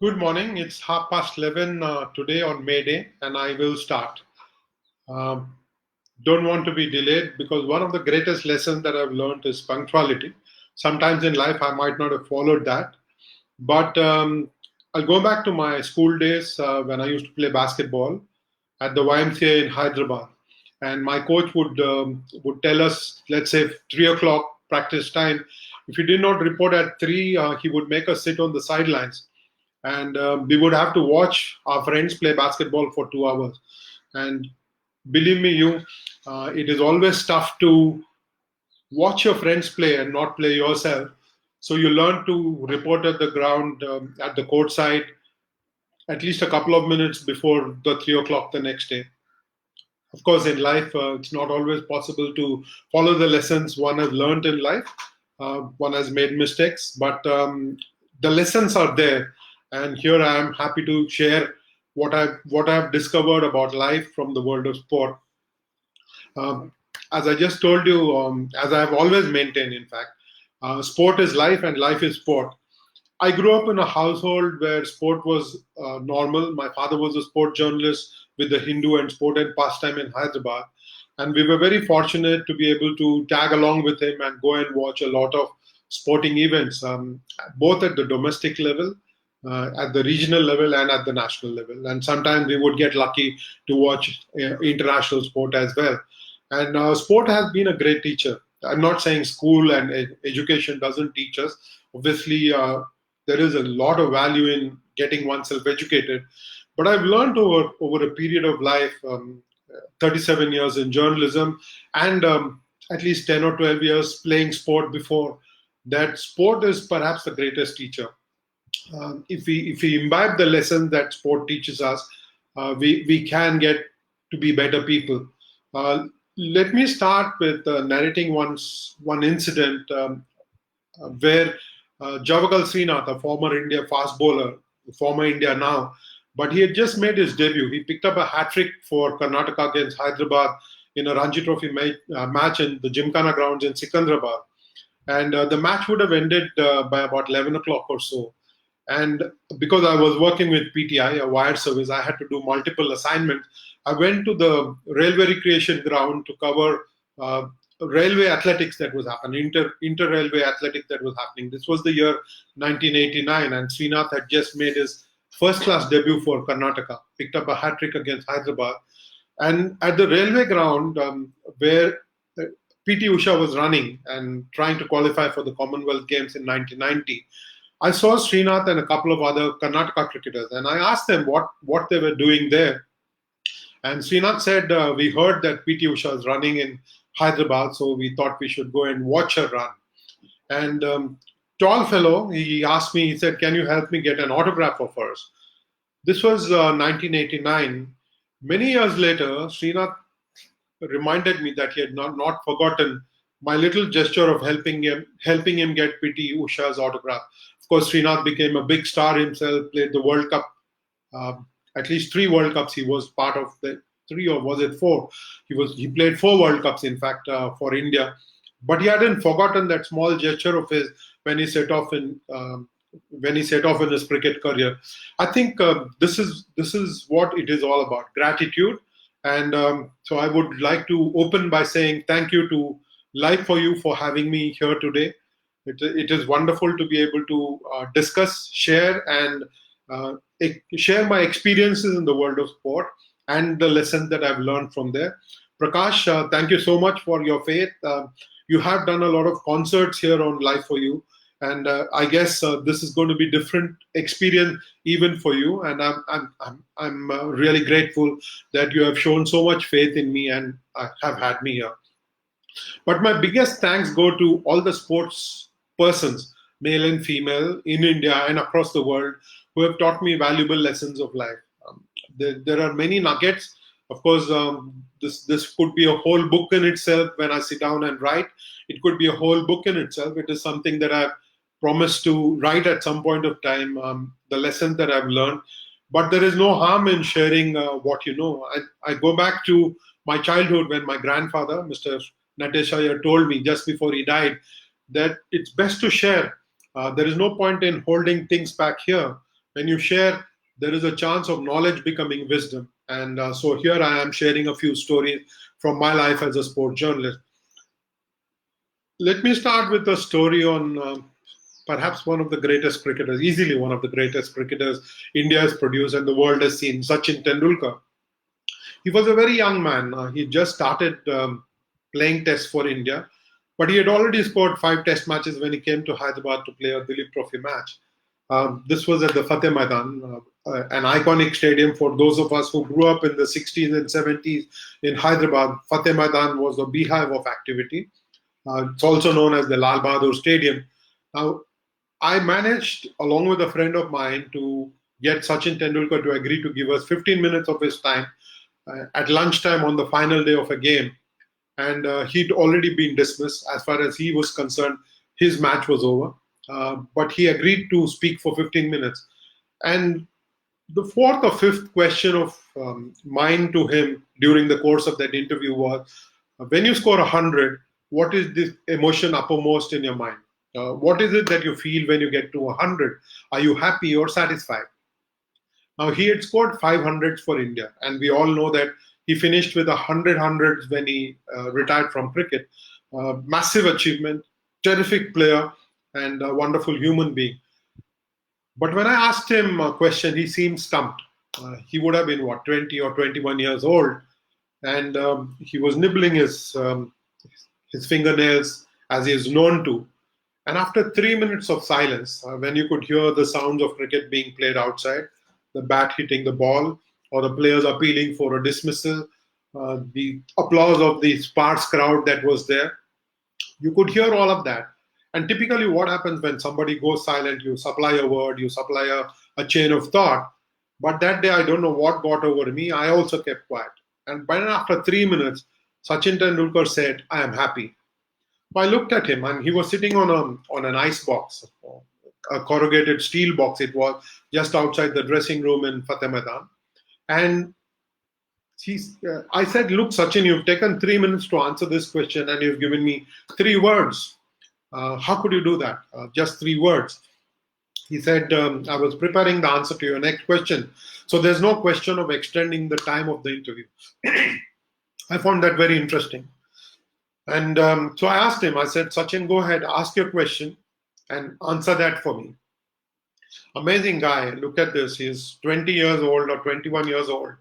Good morning. It's 11:30 today on May Day, and I will start. Um, don't want to be delayed because one of the greatest lessons that I've learned is punctuality. Sometimes in life, I might not have followed that, but I'll go back to my school days when I used to play basketball at the YMCA in Hyderabad, and my coach would tell us, let's say 3 o'clock practice time. If he did not report at three, he would make us sit on the sidelines and we would have to watch our friends play basketball for 2 hours. And believe me, it is always tough to watch your friends play and not play yourself. So you learn to report at the ground at the court side at least a couple of minutes before the 3 o'clock the next day. Of course, in life, it's not always possible to follow the lessons one has learned in life. One has made mistakes, but the lessons are there. And here I am happy to share what I've discovered about life from the world of sport. Um, as I just told you, as I've always maintained, in fact, sport is life and life is sport. I grew up in a household where sport was normal. My father was a sport journalist with the Hindu and Sport and Pastime in Hyderabad. And we were very fortunate to be able to tag along with him and go and watch a lot of sporting events, both at the domestic level, at the regional level, and at the national level. And sometimes we would get lucky to watch international sport as well. And sport has been a great teacher. I'm not saying school and education doesn't teach us. Obviously, there is a lot of value in getting oneself educated. But I've learned over a period of life, 37 years in journalism, and at least 10 or 12 years playing sport before, that sport is perhaps the greatest teacher. If we imbibe the lesson that sport teaches us, we can get to be better people. Uh, Let me start with narrating one incident where Javagal Srinath, a former India fast bowler, former India now, but he had just made his debut. He picked up a hat trick for Karnataka against Hyderabad in a Ranji Trophy match in the Gymkhana grounds in Sikandrabad. And the match would have ended by about 11 o'clock or so. And because I was working with PTI, a wire service, I had to do multiple assignments. I went to the railway recreation ground to cover railway athletics that was happening, inter railway athletics that was happening. This was the year 1989, and Srinath had just made his first class debut for Karnataka, picked up a hat trick against Hyderabad. And at the railway ground, where PT Usha was running and trying to qualify for the Commonwealth Games in 1990, I saw Srinath and a couple of other Karnataka cricketers, and I asked them what they were doing there. And Srinath said, we heard that PT Usha is running in Hyderabad, so we thought we should go and watch her run. And tall fellow, he asked me, he said, can you help me get an autograph of hers? This was 1989. Many years later, Srinath reminded me that he had not forgotten my little gesture of helping him get PT Usha's autograph. Of course, Srinath became a big star himself, played the World Cup, at least 3 World Cups. He was part of the three, or was it four? He played 4 World Cups, in fact, for India. But he hadn't forgotten that small gesture of his when he set off in his cricket career. I think this is what it is all about: gratitude. And so I would like to open by saying thank you to Life for You for having me here today. It is wonderful to be able to discuss, share, and share my experiences in the world of sport and the lessons that I've learned from there. Prakash, thank you so much for your faith. You have done a lot of concerts here on Life for You, and I guess this is going to be different experience even for you. And I'm really grateful that you have shown so much faith in me and have had me here. But my biggest thanks go to all the sports persons, male and female, in India and across the world, who have taught me valuable lessons of life. There are many nuggets. Of course, this could be a whole book in itself when I sit down and write. It could be a whole book in itself. It is something that I've promised to write at some point of time, the lessons that I've learned. But there is no harm in sharing what you know. I go back to my childhood when my grandfather, Mr. Natesh Iyer, told me just before he died that it's best to share. There is no point in holding things back here. When you share, there is a chance of knowledge becoming wisdom. And so here I am sharing a few stories from my life as a sports journalist. Let me start with a story on perhaps one of the greatest cricketers, easily one of the greatest cricketers India has produced and the world has seen, Sachin Tendulkar. He was a very young man. He just started playing tests for India, but he had already scored 5 test matches when he came to Hyderabad to play a Dilip Trophy match. This was at the Fateh Maidan, an iconic stadium for those of us who grew up in the 60s and 70s in Hyderabad. Fateh Maidan was a beehive of activity. It's also known as the Lal Bahadur Stadium. Now, I managed, along with a friend of mine, to get Sachin Tendulkar to agree to give us 15 minutes of his time at lunchtime on the final day of a game. And he'd already been dismissed. As far as he was concerned, his match was over. But he agreed to speak for 15 minutes. And the fourth or fifth question of mine to him during the course of that interview was, when you score 100, what is the emotion uppermost in your mind? What is it that you feel when you get to 100? Are you happy or satisfied? Now, he had scored 500s for India, and we all know that he finished with 100 hundreds when he retired from cricket. Massive achievement, terrific player, and a wonderful human being. But when I asked him a question, he seemed stumped. He would have been, 20 or 21 years old, and he was nibbling his fingernails as he is known to. And after 3 minutes of silence, when you could hear the sounds of cricket being played outside, the bat hitting the ball, or the players appealing for a dismissal, the applause of the sparse crowd that was there, you could hear all of that. And typically, what happens when somebody goes silent, you supply a word, you supply a chain of thought. But that day, I don't know what got over me. I also kept quiet. And then after 3 minutes, Sachin Tendulkar said, "I am happy." I looked at him, and he was sitting on an ice box, a corrugated steel box. It was just outside the dressing room in Fateh Maidan. And I said, "Look, Sachin, you've taken 3 minutes to answer this question, and you've given me 3 words. How could you do that? Just 3 words." He said, "I was preparing the answer to your next question. So there's no question of extending the time of the interview." I found that very interesting. And so I asked him, I said, "Sachin, go ahead, ask your question and answer that for me." Amazing guy. Look at this. He's 20 years old or 21 years old.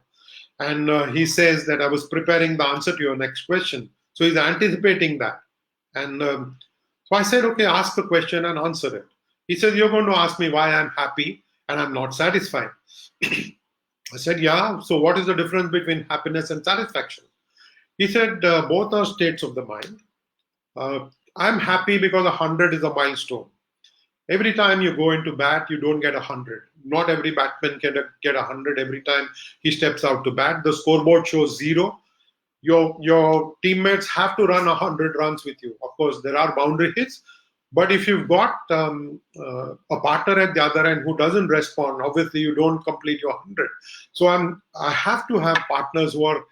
And he says that I was preparing the answer to your next question. So he's anticipating that. And so I said, "Okay, ask the question and answer it." He said, "You're going to ask me why I'm happy and I'm not satisfied." I said, "Yeah, so what is the difference between happiness and satisfaction?" He said, "Both are states of the mind. I'm happy because 100 is a milestone. Every time you go into bat, you don't get 100. Not every batsman can get 100 every time he steps out to bat. The scoreboard shows 0. Your teammates have to run 100 runs with you. Of course, there are boundary hits, but if you've got a partner at the other end who doesn't respond, obviously you don't complete your 100. So I have to have partners who are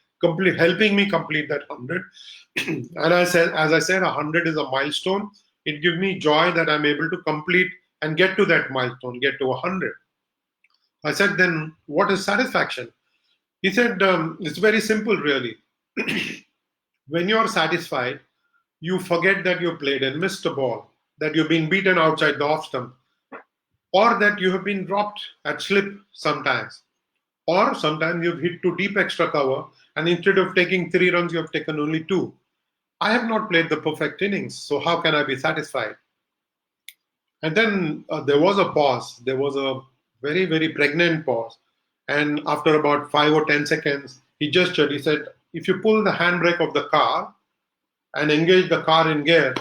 helping me complete that 100. And as I said, 100 is a milestone. It gives me joy that I'm able to complete and get to that milestone, get to 100. I said, "Then what is satisfaction?" He said, "It's very simple, really. When you're satisfied, you forget that you played and missed a ball, that you've been beaten outside the off stump, or that you have been dropped at slip sometimes, or sometimes you've hit too deep extra cover, and instead of taking 3 runs, you have taken only 2. I have not played the perfect innings, so how can I be satisfied?" And then there was a pause. There was a very, very pregnant pause. And after about 5 or 10 seconds, he gestured. He said, "If you pull the handbrake of the car and engage the car in gear,"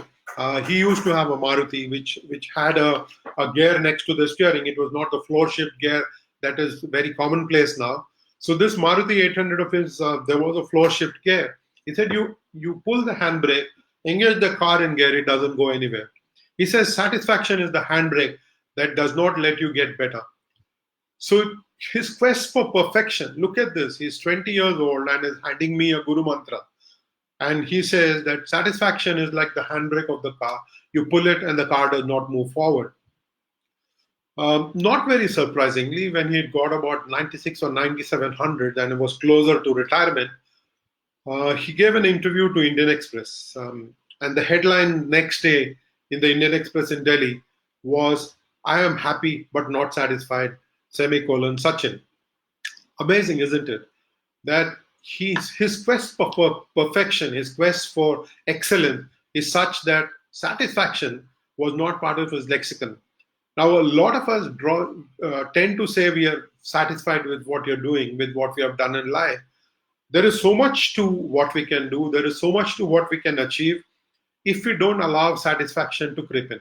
he used to have a Maruti which had a gear next to the steering. It was not the floor shift gear that is very commonplace now. So this Maruti 800 of his, there was a floor shift gear. He said, you pull the handbrake, engage the car in gear, it doesn't go anywhere. He says satisfaction is the handbrake that does not let you get better. So his quest for perfection, look at this, he's 20 years old and is handing me a Guru Mantra. And he says that satisfaction is like the handbrake of the car. You pull it and the car does not move forward. Not very surprisingly, when he got about 96 or 9700 and it was closer to retirement, he gave an interview to Indian Express. And the headline next day in the Indian Express in Delhi was, I am happy but not satisfied, semicolon, Sachin. Amazing, isn't it? That his quest for perfection, his quest for excellence is such that satisfaction was not part of his lexicon. Now, a lot of us tend to say we are satisfied with what you're doing, with what we have done in life. There is so much to what we can do, there is so much to what we can achieve if we don't allow satisfaction to creep in.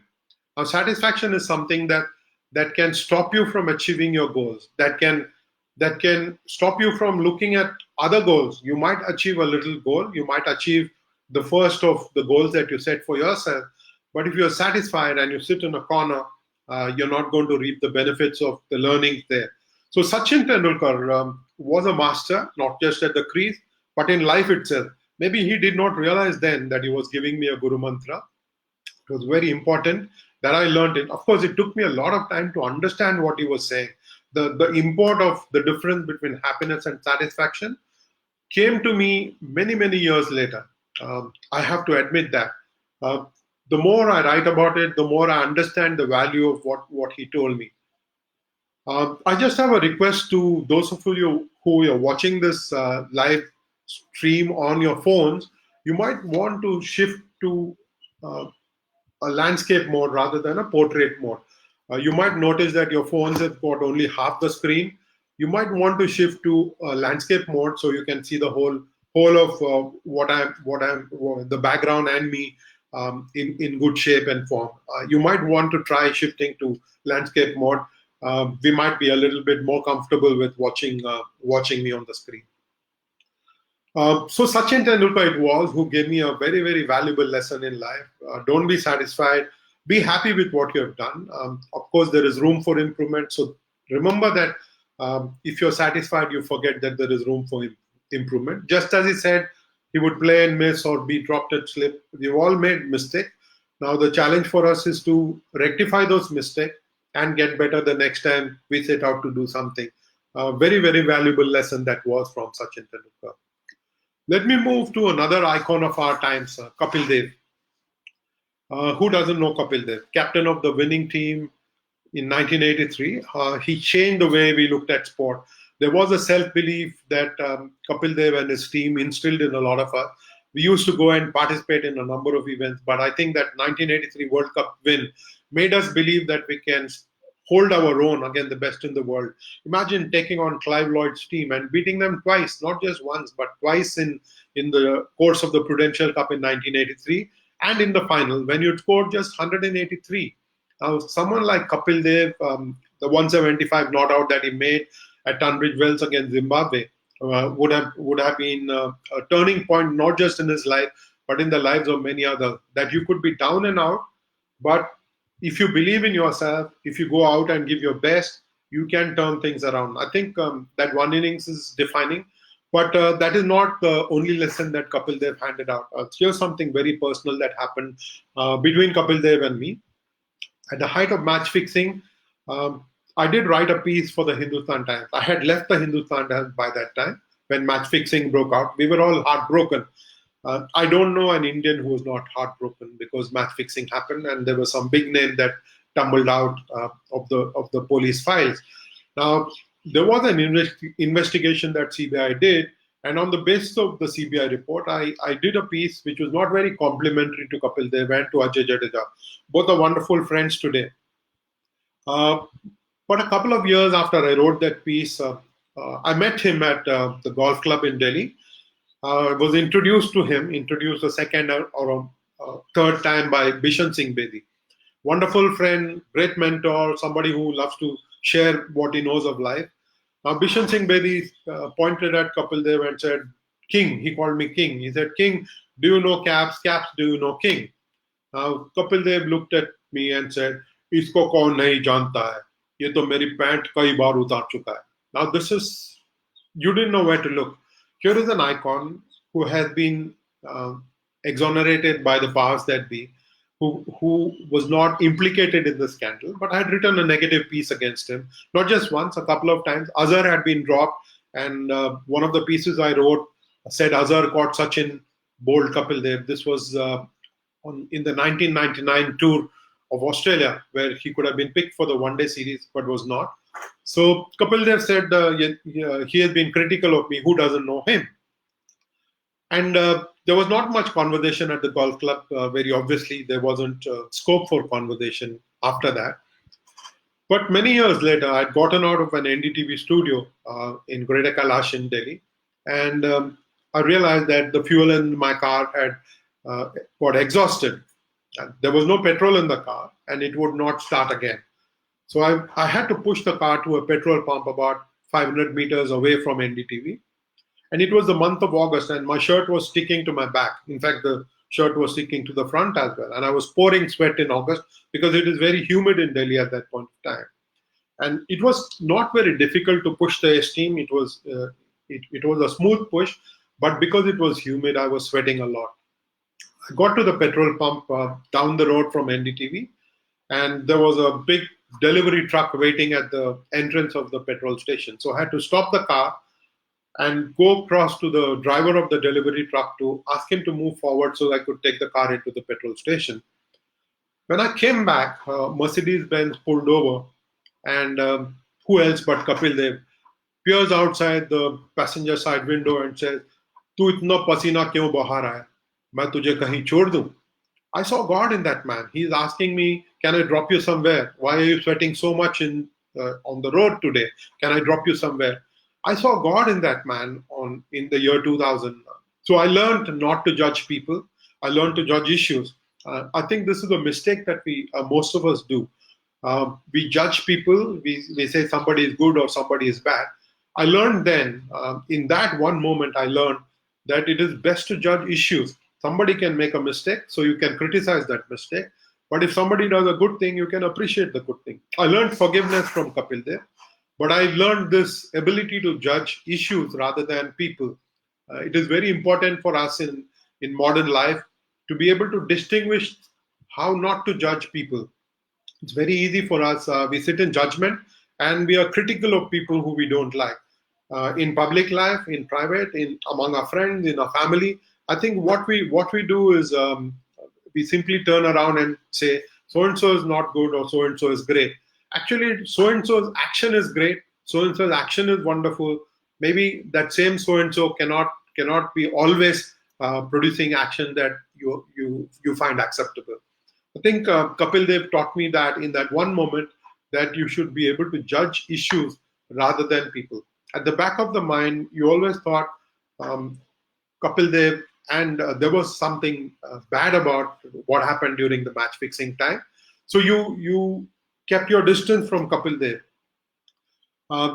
Now, satisfaction is something that can stop you from achieving your goals, that can stop you from looking at other goals. You might achieve a little goal, you might achieve the first of the goals that you set for yourself, but if you're satisfied and you sit in a corner, you're not going to reap the benefits of the learnings there. So Sachin Tendulkar was a master, not just at the crease, but in life itself. Maybe he did not realize then that he was giving me a guru mantra. It was very important that I learned it. Of course, it took me a lot of time to understand what he was saying. The import of the difference between happiness and satisfaction came to me many, many years later. I have to admit that. Uh, the more I write about it, the more I understand the value of what he told me. I just have a request to those of you who are watching this live stream on your phones. You might want to shift to uh, a landscape mode rather than a portrait mode. You might notice that your phones have got only half the screen. You might want to shift to a landscape mode so you can see the whole of the background and me in good shape and form. You might want to try shifting to landscape mode. We might be a little bit more comfortable with watching me on the screen. So Sachin Tendulkar it was who gave me a very, very valuable lesson in life. Don't be satisfied. Be happy with what you have done. Of course, there is room for improvement. So remember that if you're satisfied, you forget that there is room for improvement. Just as he said, he would play and miss or be dropped at slip. We've all made mistakes. Now the challenge for us is to rectify those mistakes and get better the next time we set out to do something. Very, very valuable lesson that was from Sachin Tendulkar. Let me move to another icon of our times, Kapil Dev. Who doesn't know Kapil Dev? Captain of the winning team in 1983. He changed the way we looked at sport. There was a self-belief that Kapil Dev and his team instilled in a lot of us. We used to go and participate in a number of events, but I think that 1983 World Cup win made us believe that we can hold our own against the best in the world. Imagine taking on Clive Lloyd's team and beating them twice, not just once, but twice in the course of the Prudential Cup in 1983 and in the final when you scored just 183. Now, someone like Kapil Dev, the 175 not out that he made at Tunbridge Wells against Zimbabwe, would have been a turning point not just in his life but in the lives of many others. That you could be down and out, but if you believe in yourself, if you go out and give your best, you can turn things around. I think that one innings is defining, but that is not the only lesson that Kapil Dev handed out. Here's something very personal that happened between Kapil Dev and me. At the height of match fixing, I did write a piece for the Hindustan Times. I had left the Hindustan Times by that time when match fixing broke out. We were all heartbroken. I don't know an Indian who was not heartbroken because match fixing happened, and there was some big name that tumbled out of the police files. Now there was an investigation that CBI did, and on the basis of the CBI report, I did a piece which was not very complimentary to Kapil Dev and to Ajay Jadeja. Both are wonderful friends today. Uh, but a couple of years after I wrote that piece, I met him at the golf club in Delhi. Was introduced a second or a third time by Bishan Singh Bedi. Wonderful friend, great mentor, somebody who loves to share what he knows of life. Now, Bishan Singh Bedi pointed at Kapil Dev and said, King, he called me King. He said, King, do you know Caps? Caps, do you know King? Now, Kapil Dev looked at me and said, Isko kaun nahi janta hai. Ye to meri pant kai baar utar chuka hai. Now, this is, you didn't know where to look. Here is an icon who has been exonerated by the powers that be, who was not implicated in the scandal, but I had written a negative piece against him, not just once, a couple of times. Azhar had been dropped, and one of the pieces I wrote said Azhar caught Sachin, bowled Kapil Dev. This was in the 1999 tour of Australia, where he could have been picked for the one-day series, but was not. So Kapil Dev said he has been critical of me. Who doesn't know him? And there was not much conversation at the golf club. Very obviously, there wasn't scope for conversation after that. But many years later, I'd gotten out of an NDTV studio in Greater Kailash in Delhi, and I realized that the fuel in my car had got exhausted. And there was no petrol in the car, and it would not start again. So I had to push the car to a petrol pump about 500 meters away from NDTV. And it was the month of August, and my shirt was sticking to my back. In fact, the shirt was sticking to the front as well. And I was pouring sweat in August because it is very humid in Delhi at that point of time. And it was not very difficult to push the steam. It was a smooth push, but because it was humid, I was sweating a lot. I got to the petrol pump down the road from NDTV, and there was a big delivery truck waiting at the entrance of the petrol station. So I had to stop the car and go across to the driver of the delivery truck to ask him to move forward so I could take the car into the petrol station. When I came back, Mercedes-Benz pulled over, and who else but Kapil Dev peers outside the passenger side window and says, "Tu itna pasina kyun baha raha hai? Main tujhe kahin chhod दूं?" I saw God in that man. He's asking me, "Can I drop you somewhere? Why are you sweating so much on the road today? Can I drop you somewhere?" I saw God in that man in the year 2000. So I learned not to judge people. I learned to judge issues. I think this is a mistake that most of us do. We judge people. We say somebody is good or somebody is bad. I learned then, in that one moment, I learned that it is best to judge issues. Somebody can make a mistake, so you can criticize that mistake. But if somebody does a good thing, you can appreciate the good thing. I learned forgiveness from Kapil Dev. But I learned this ability to judge issues rather than people. It is very important for us in modern life to be able to distinguish how not to judge people. It's very easy for us. We sit in judgment and we are critical of people who we don't like. In public life, in private, among our friends, in our family, I think what we do is we simply turn around and say, so and so is not good or so and so is great. Actually, so and so's action is great. So and so's action is wonderful. Maybe that same so and so cannot be always producing action that you find acceptable. I think Kapil Dev taught me that in that one moment that you should be able to judge issues rather than people. At the back of the mind, you always thought Kapil Dev, and there was something bad about what happened during the match fixing time. So you kept your distance from Kapil Dev.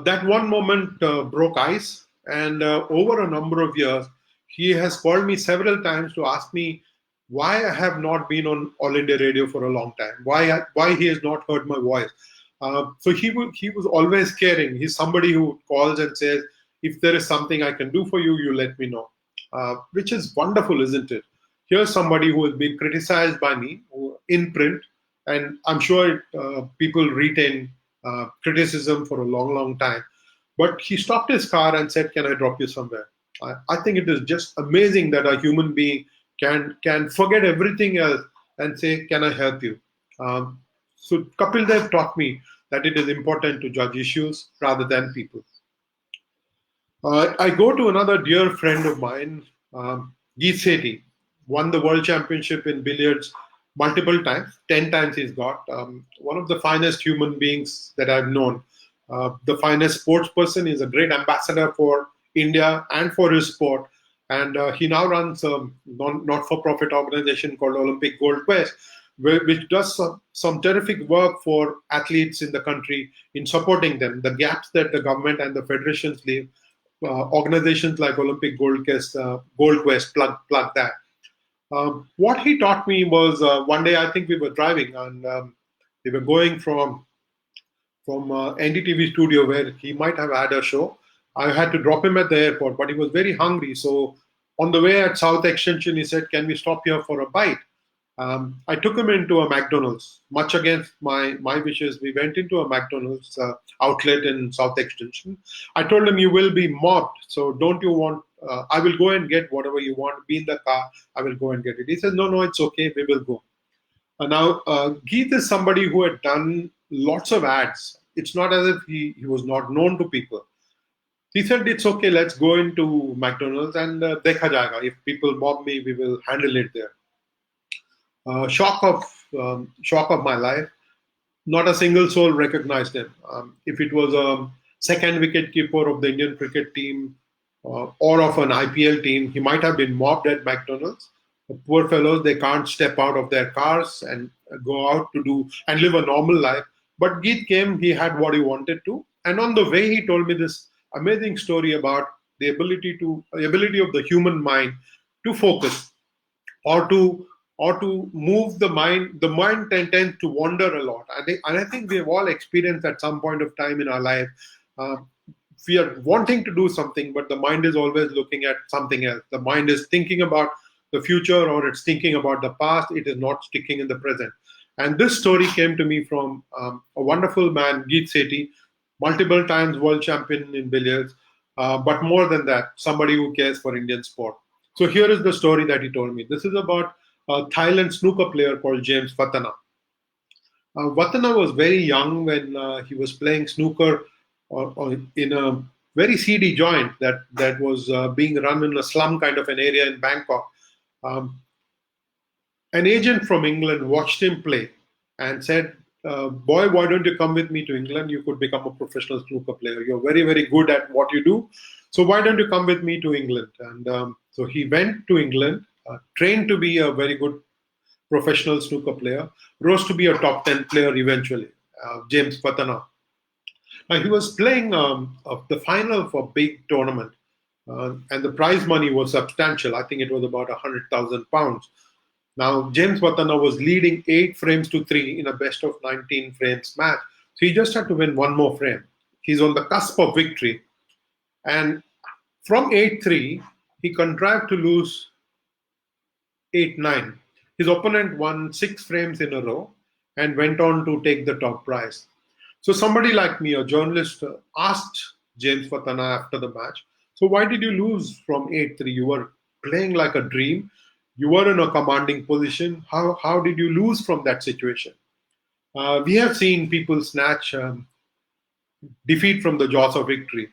That one moment broke ice, and over a number of years, he has called me several times to ask me why I have not been on All India Radio for a long time, why he has not heard my voice. So he was always caring. He's somebody who calls and says, if there is something I can do for you, you let me know, which is wonderful, isn't it? Here's somebody who has been criticized by me in print, and I'm sure people retain criticism for a long, long time. But he stopped his car and said, "Can I drop you somewhere?" I think it is just amazing that a human being can forget everything else and say, "Can I help you?" So Kapil Dev taught me that it is important to judge issues rather than people. I go to another dear friend of mine, Geet Sethi, won the world championship in billiards multiple times. 10 times he's got. One of the finest human beings that I've known. The finest sports person. He's a great ambassador for India and for his sport. And he now runs a not-for-profit organization called Olympic Gold Quest, which does some terrific work for athletes in the country in supporting them. The gaps that the government and the federations leave, organizations like Olympic Gold Quest plug that. What he taught me was one day I think we were driving and we were going from NDTV studio where he might have had a show. I had to drop him at the airport, but he was very hungry. So on the way at South Extension, he said, "Can we stop here for a bite?" I took him into a McDonald's, much against my wishes. We went into a McDonald's outlet in South Extension. I told him, "You will be mobbed, so don't you want? I will go and get whatever you want. Be in the car. I will go and get it." He says, "No, no, it's okay. We will go." Now, Geet is somebody who had done lots of ads. It's not as if he was not known to people. He said, "It's okay. Let's go into McDonald's and dekha jayega. If people mob me, we will handle it there." Shock of my life. Not a single soul recognized him. If it was a second wicket keeper of the Indian cricket team or of an IPL team, he might have been mobbed at McDonald's. The poor fellows, they can't step out of their cars and go out to do and live a normal life. But Geet came, he had what he wanted to, and on the way he told me this amazing story about the ability of the human mind to focus or to move the mind. The mind tends to wander a lot. And I think we have all experienced at some point of time in our life. uh, we are wanting to do something, but the mind is always looking at something else. The mind is thinking about the future, or it's thinking about the past. It is not sticking in the present. And this story came to me from a wonderful man, Geet Sethi, multiple times world champion in billiards, but more than that, somebody who cares for Indian sport. So here is the story that he told me. This is about a Thailand snooker player called James Vatana. Vatana was very young when he was playing snooker or in a very seedy joint that was being run in a slum kind of an area in Bangkok. Um, an agent from England watched him play and said, "Boy, why don't you come with me to England? You could become a professional snooker player. You're very, very good at what you do. So why don't you come with me to England?" And so he went to England, trained to be a very good professional snooker player, rose to be a top 10 player eventually, James Patana. Now, he was playing the final of a big tournament, and the prize money was substantial. I think it was about £100,000. Now, James Patana was leading 8 frames to 3 in a best of 19 frames match. So he just had to win one more frame. He's on the cusp of victory. And from 8-3, he contrived to lose 8-9. His opponent won 6 frames in a row and went on to take the top prize. So somebody like me, a journalist, asked James Fatana after the match, "So why did you lose from 8-3? You were playing like a dream. You were in a commanding position. How did you lose from that situation?" We have seen people snatch defeat from the jaws of victory.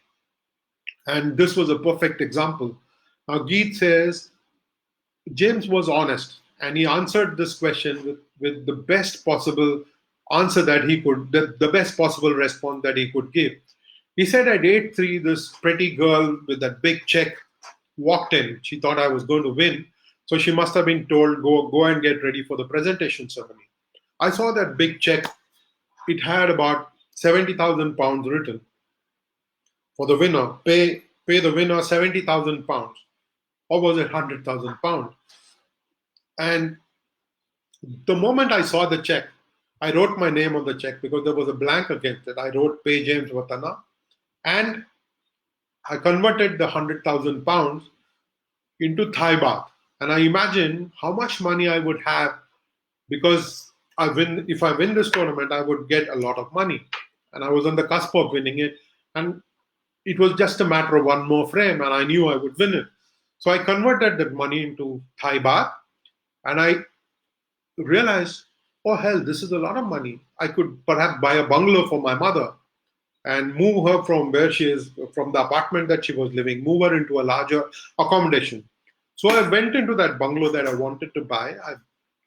And this was a perfect example. Geet says James was honest and he answered this question with the best possible answer that he could, the best possible response that he could give. He said at 8-3, this pretty girl with that big check walked in. She thought I was going to win. So she must have been told, go and get ready for the presentation ceremony. I saw that big check. It had about £70,000 written for the winner. Pay the winner £70,000. Or was it £100,000? And the moment I saw the check, I wrote my name on the check because there was a blank against it. I wrote Pay James Watana, and I converted the £100,000 into Thai baht. And I imagine how much money I would have because if I win this tournament, I would get a lot of money. And I was on the cusp of winning it. And it was just a matter of one more frame, and I knew I would win it. So I converted that money into Thai baht, and I realized, oh hell, this is a lot of money. I could perhaps buy a bungalow for my mother and move her from where she is, from the apartment that she was living, move her into a larger accommodation. So I went into that bungalow that I wanted to buy.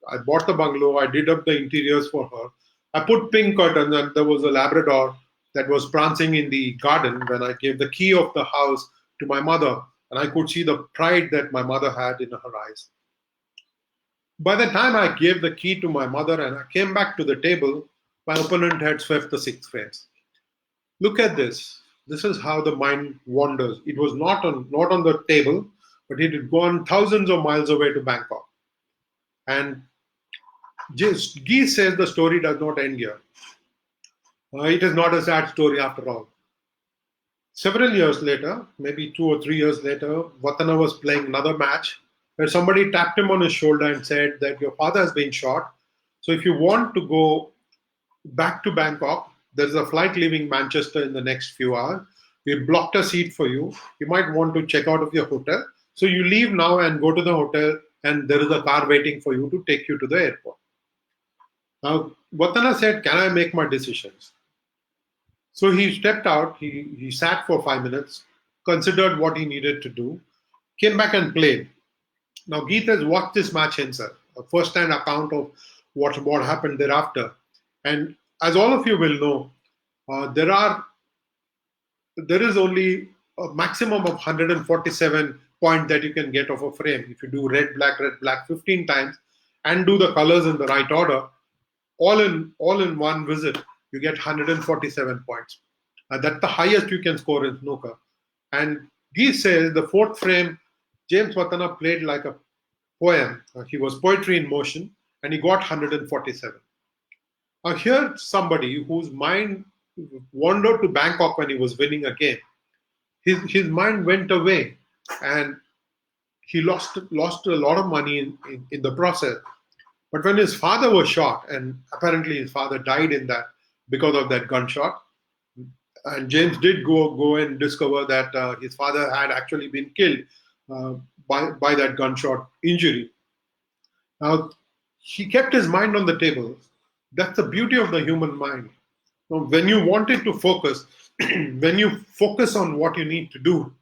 I bought the bungalow, I did up the interiors for her. I put pink curtains, and there was a Labrador that was prancing in the garden when I gave the key of the house to my mother, and I could see the pride that my mother had in her eyes. By the time I gave the key to my mother and I came back to the table, my opponent had swept the 6 frames. Look at this. This is how the mind wanders. It was not on the table, but it had gone thousands of miles away to Bangkok. And Guy says the story does not end here. It is not a sad story after all. Several years later, maybe 2 or 3 years later, Watana was playing another match where somebody tapped him on his shoulder and said that your father has been shot. So if you want to go back to Bangkok, there's a flight leaving Manchester in the next few hours. We blocked a seat for you. You might want to check out of your hotel. So you leave now and go to the hotel, and there is a car waiting for you to take you to the airport. Now, Vatana said, "Can I make my decisions?" So he stepped out, he sat for 5 minutes, considered what he needed to do, came back and played. Now, Geet has watched this match himself, a first hand account of what happened thereafter. And as all of you will know, there is only a maximum of 147 points that you can get off a frame. If you do red, black 15 times and do the colors in the right order, all in one visit, you get 147 points. That's the highest you can score in snooker. And Guy says the fourth frame, James Watana played like a poem. He was poetry in motion, and he got 147. Now here's somebody whose mind wandered to Bangkok when he was winning a game. His mind went away, and he lost a lot of money in the process. But when his father was shot, and apparently his father died in that because of that gunshot, and James did go and discover that his father had actually been killed by that gunshot injury. Now, he kept his mind on the table. That's the beauty of the human mind. Now, when you want it to focus, when you focus on what you need to do,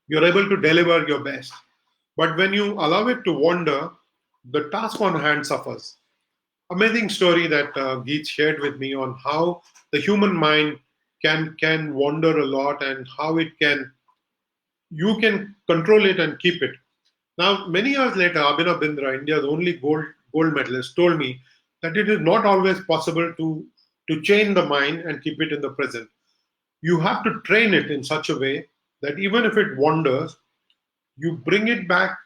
you're able to deliver your best. But when you allow it to wander, the task on hand suffers. Amazing story that Geet shared with me on how the human mind can wander a lot, and how you can control it and keep it. Now, many years later, Abhinav Bindra, India's only gold medalist, told me that it is not always possible to chain the mind and keep it in the present. You have to train it in such a way that even if it wanders, you bring it back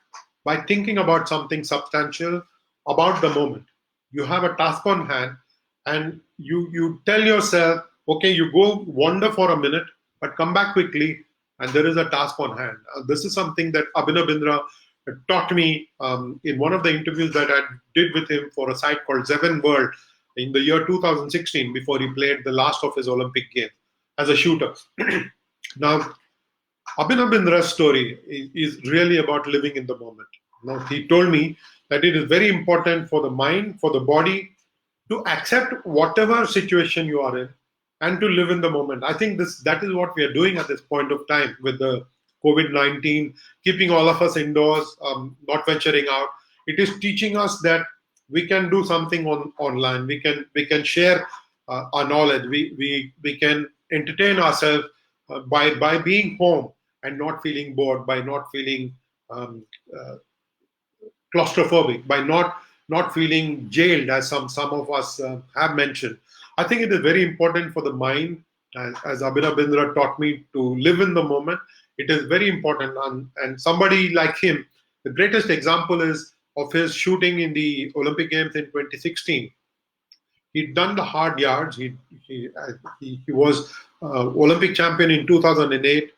by thinking about something substantial about the moment. You have a task on hand, and you tell yourself, okay, you go wander for a minute, but come back quickly, and there is a task on hand. This is something that Abhinav Bindra taught me in one of the interviews that I did with him for a site called Seven World in the year 2016, before he played the last of his Olympic Games as a shooter. Now, Abhinav Bindra's story is really about living in the moment. Now, he told me that it is very important for the mind, for the body, to accept whatever situation you are in and to live in the moment. I think that is what we are doing at this point of time with the COVID-19, keeping all of us indoors, not venturing out. It is teaching us that we can do something online. We can share our knowledge. We can entertain ourselves by being home and not feeling bored, by not feeling claustrophobic, by not feeling jailed, as some of us have mentioned. I think it is very important for the mind, as Abhinav Bindra taught me, to live in the moment. It is very important, and somebody like him, the greatest example is of his shooting in the Olympic Games in 2016. He'd done the hard yards. He was Olympic champion in 2008,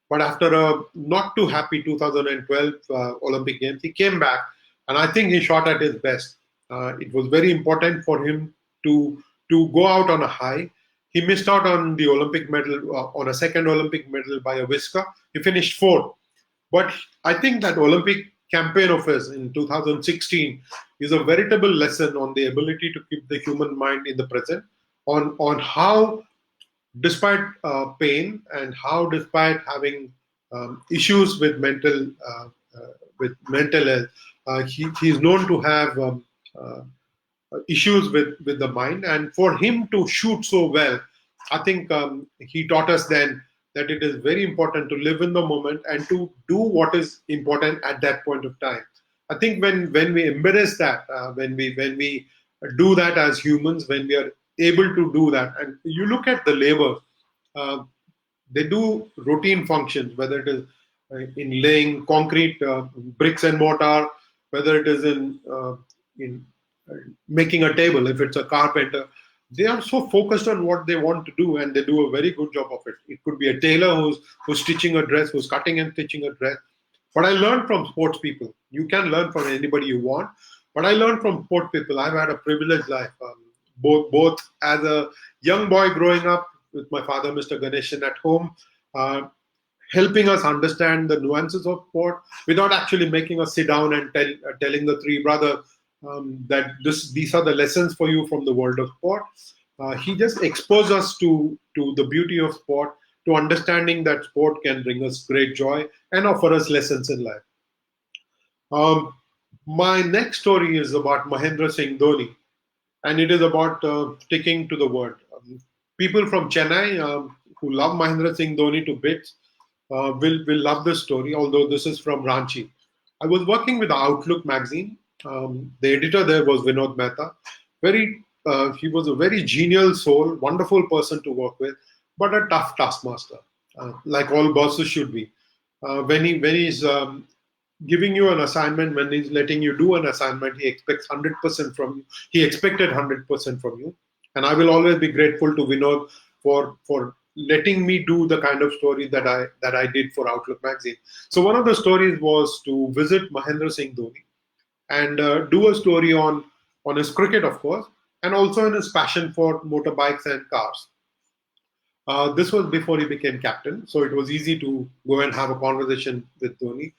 but after a not too happy 2012 Olympic Games, he came back, and I think he shot at his best. It was very important for him to go out on a high. He missed out on the Olympic medal, on a second Olympic medal by a whisker. He finished fourth. But I think that Olympic campaign of his in 2016 is a veritable lesson on the ability to keep the human mind in the present, on how, despite pain, and how, despite having issues with mental health, he's known to have issues with the mind. And for him to shoot so well, I think he taught us then that it is very important to live in the moment and to do what is important at that point of time. I think when we embrace that, when we do that as humans, when we are able to do that, and you look at the labor, they do routine functions, whether it is in laying concrete, bricks and mortar, whether it is in making a table, if it's a carpenter. They are so focused on what they want to do, and they do a very good job of it. It could be a tailor who's stitching a dress, who's cutting and stitching a dress. But I learned from sports people. You can learn from anybody you want, but I learned from sports people. I've had a privileged life, both as a young boy growing up with my father, Mr. Ganeshan, at home, uh, helping us understand the nuances of sport without actually making us sit down and telling the three brothers that these are the lessons for you from the world of sport. He just exposed us to the beauty of sport, to understanding that sport can bring us great joy and offer us lessons in life. Um, my next story is about Mahendra Singh Dhoni, and it is about sticking to the word. People from Chennai who love Mahendra Singh Dhoni to bits will love this story, although this is from Ranchi. I was working with Outlook magazine. The editor there was Vinod Mehta. He was a very genial soul, wonderful person to work with, but a tough taskmaster, like all bosses should be. When he's giving you an assignment, when he's letting you do an assignment, he expects 100% from you. He expected 100% from you, and I will always be grateful to Vinod for letting me do the kind of story that I did for Outlook magazine. So one of the stories was to visit Mahendra Singh Dhoni and do a story on his cricket, of course, and also in his passion for motorbikes and cars. This was before he became captain, so it was easy to go and have a conversation with Dhoni.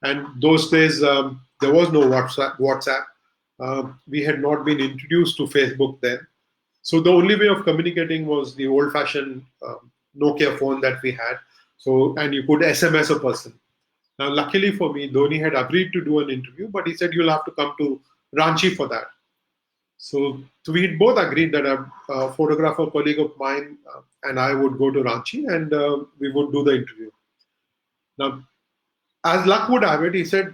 And those days, there was no WhatsApp. We had not been introduced to Facebook then. So the only way of communicating was the old-fashioned Nokia phone that we had. So, and you could SMS a person. Now, luckily for me, Dhoni had agreed to do an interview, but he said you'll have to come to Ranchi for that. So we both agreed that a photographer colleague of mine and I would go to Ranchi and we would do the interview. Now, as luck would have it, he said,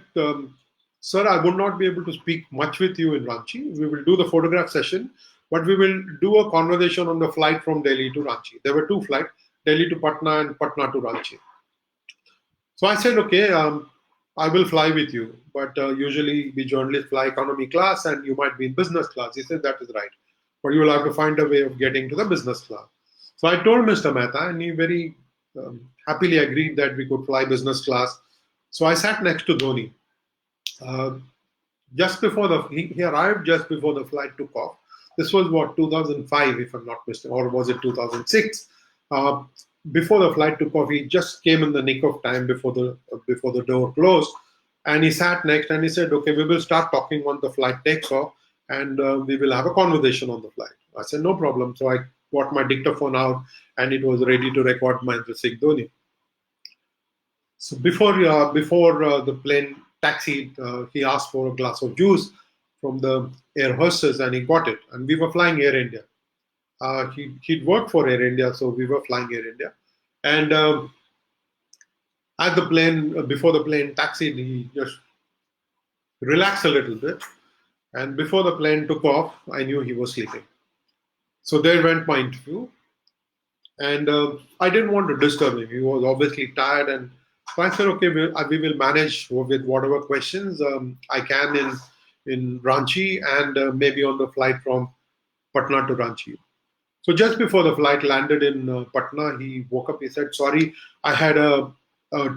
"Sir, I would not be able to speak much with you in Ranchi. We will do the photograph session, but we will do a conversation on the flight from Delhi to Ranchi." There were two flights, Delhi to Patna and Patna to Ranchi. So I said, "Okay, I will fly with you, but usually we journalists fly economy class and you might be in business class." He said, "That is right, but you will have to find a way of getting to the business class." So I told Mr. Mehta, and he very happily agreed that we could fly business class. So I sat next to Dhoni. Uh, just before he arrived just before the flight took off. This was what, 2005, if I'm not mistaken, or was it 2006? Uh, Before the flight took off, he just came in the nick of time before the door closed, and he sat next and he said, "Okay, we will start talking when the flight takes off, and we will have a conversation on the flight." I said, "No problem." So I got my dictaphone out, and it was ready to record Mahendra Singh Dhoni. So before the plane taxied, he asked for a glass of juice from the air hostess, and he got it. And we were flying Air India. He'd worked for Air India, so we were flying Air India. And before the plane taxied, he just relaxed a little bit. And before the plane took off, I knew he was sleeping. So there went my interview. And I didn't want to disturb him. He was obviously tired, and so I said, "Okay, we will manage with whatever questions I can in Ranchi and maybe on the flight from Patna to Ranchi." So just before the flight landed in Patna, he woke up. He said, "Sorry, I had a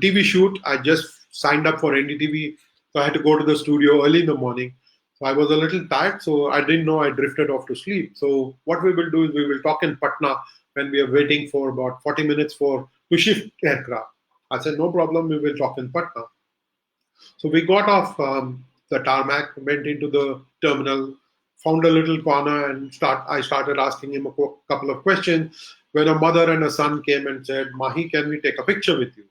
TV shoot. I just signed up for NDTV, so I had to go to the studio early in the morning. So I was a little tired, so I didn't know I drifted off to sleep. So what we will do is we will talk in Patna when we are waiting for about 40 minutes to shift aircraft." I said, "No problem, we will talk in Patna." So we got off the tarmac, went into the terminal, found a little corner, and I started asking him a couple of questions. When a mother and a son came and said, "Mahi, can we take a picture with you?"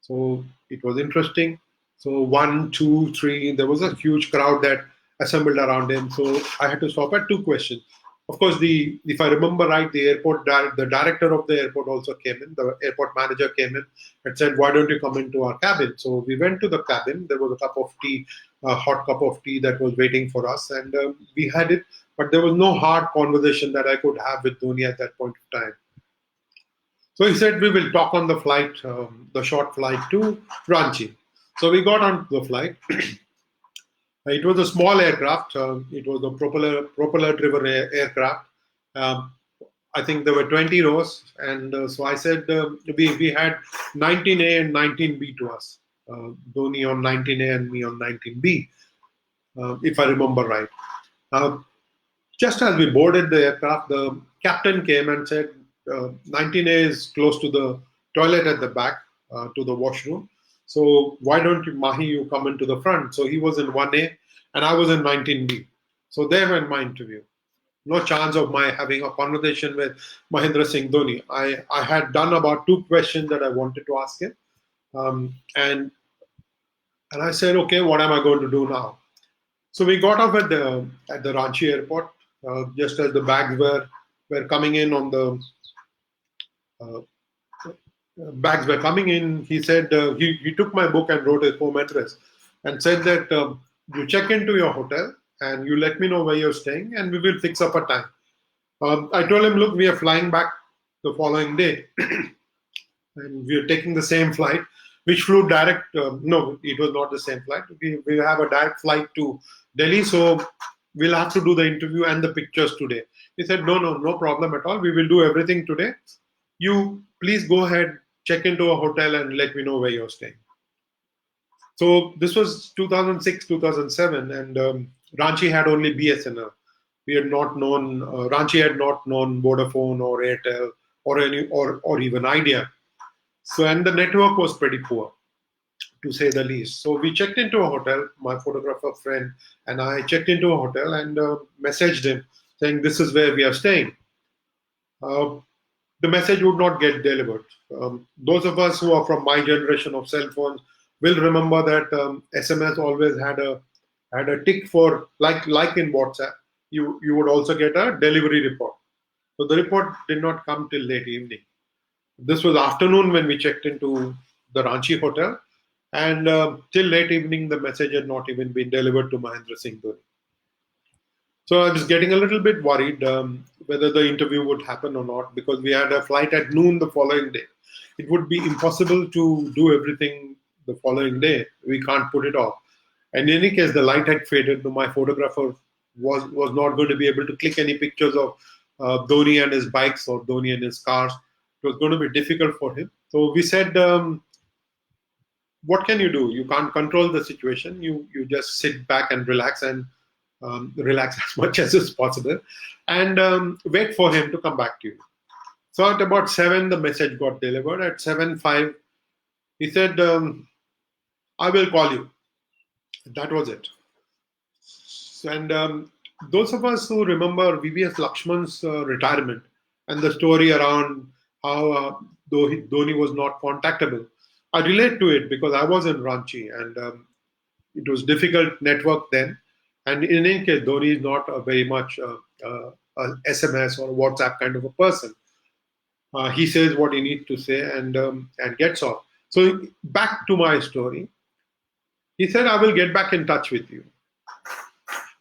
So it was interesting. So one, two, three, there was a huge crowd that assembled around him. So I had to stop at two questions. Of course, if I remember right, the director of the airport also came in. The airport manager came in and said, "Why don't you come into our cabin?" So we went to the cabin. There was a cup of tea, a hot cup of tea that was waiting for us, and we had it. But there was no hard conversation that I could have with Dhoni at that point of time. So he said, "We will talk on the flight, the short flight to Ranchi." So we got on the flight. It was a small aircraft. It was a propeller-driven aircraft. Um, I think there were 20 rows, and so I said we had 19A and 19B to us. Dhoni on 19A and me on 19B, if I remember right. Uh, just as we boarded the aircraft, the captain came and said, 19A is close to the toilet at the back, to the washroom. So why don't you, Mahi, you come into the front? So he was in 1A and I was in 19B. So there went my interview. No chance of my having a conversation with Mahendra Singh Dhoni. I had done about 2 questions that I wanted to ask him. Um, and and I said, okay, what am I going to do now? So we got off at the Ranchi airport, just as the bags were coming in on the uh, bags were coming in. He said he took my book and wrote his home address and said that you check into your hotel and you let me know where you're staying and we will fix up a time. I told him, look, we are flying back the following day and we are taking the same flight, which flew direct. No, it was not the same flight. We have a direct flight to Delhi, so we'll have to do the interview and the pictures today. He said, no problem at all. We will do everything today. You please go ahead, check into a hotel, and let me know where you're staying. So this was 2006, 2007, and Ranchi had only BSNL. We had not known Ranchi had not known Vodafone or Airtel or even Idea. So and the network was pretty poor, to say the least. So we checked into a hotel. My photographer friend and I checked into a hotel and messaged him saying, "This is where we are staying." Uh, the message would not get delivered. Those of us who are from my generation of cell phones will remember that SMS always had a tick for like in WhatsApp. You would also get a delivery report. So the report did not come till late evening. This was afternoon when we checked into the Ranchi hotel, and till late evening the message had not even been delivered to Mahendra Singh Dhoni. So I was getting a little bit worried whether the interview would happen or not, because we had a flight at noon the following day. It would be impossible to do everything the following day. We can't put it off. And in any case, the light had faded. So my photographer was not going to be able to click any pictures of Dhoni and his bikes or Dhoni and his cars. It was going to be difficult for him. So we said, what can you do? You can't control the situation. You just sit back and relax relax as much as is possible, and wait for him to come back to you. So at about 7, the message got delivered. At 7:05, he said, "I will call you." That was it. And those of us who remember VVS Lakshman's retirement and the story around how Dhoni was not contactable, I relate to it because I was in Ranchi and it was difficult network then. And in any case, Dhoni is not a very much a SMS or WhatsApp kind of a person. He says what he needs to say and gets off. So back to my story. He said, "I will get back in touch with you."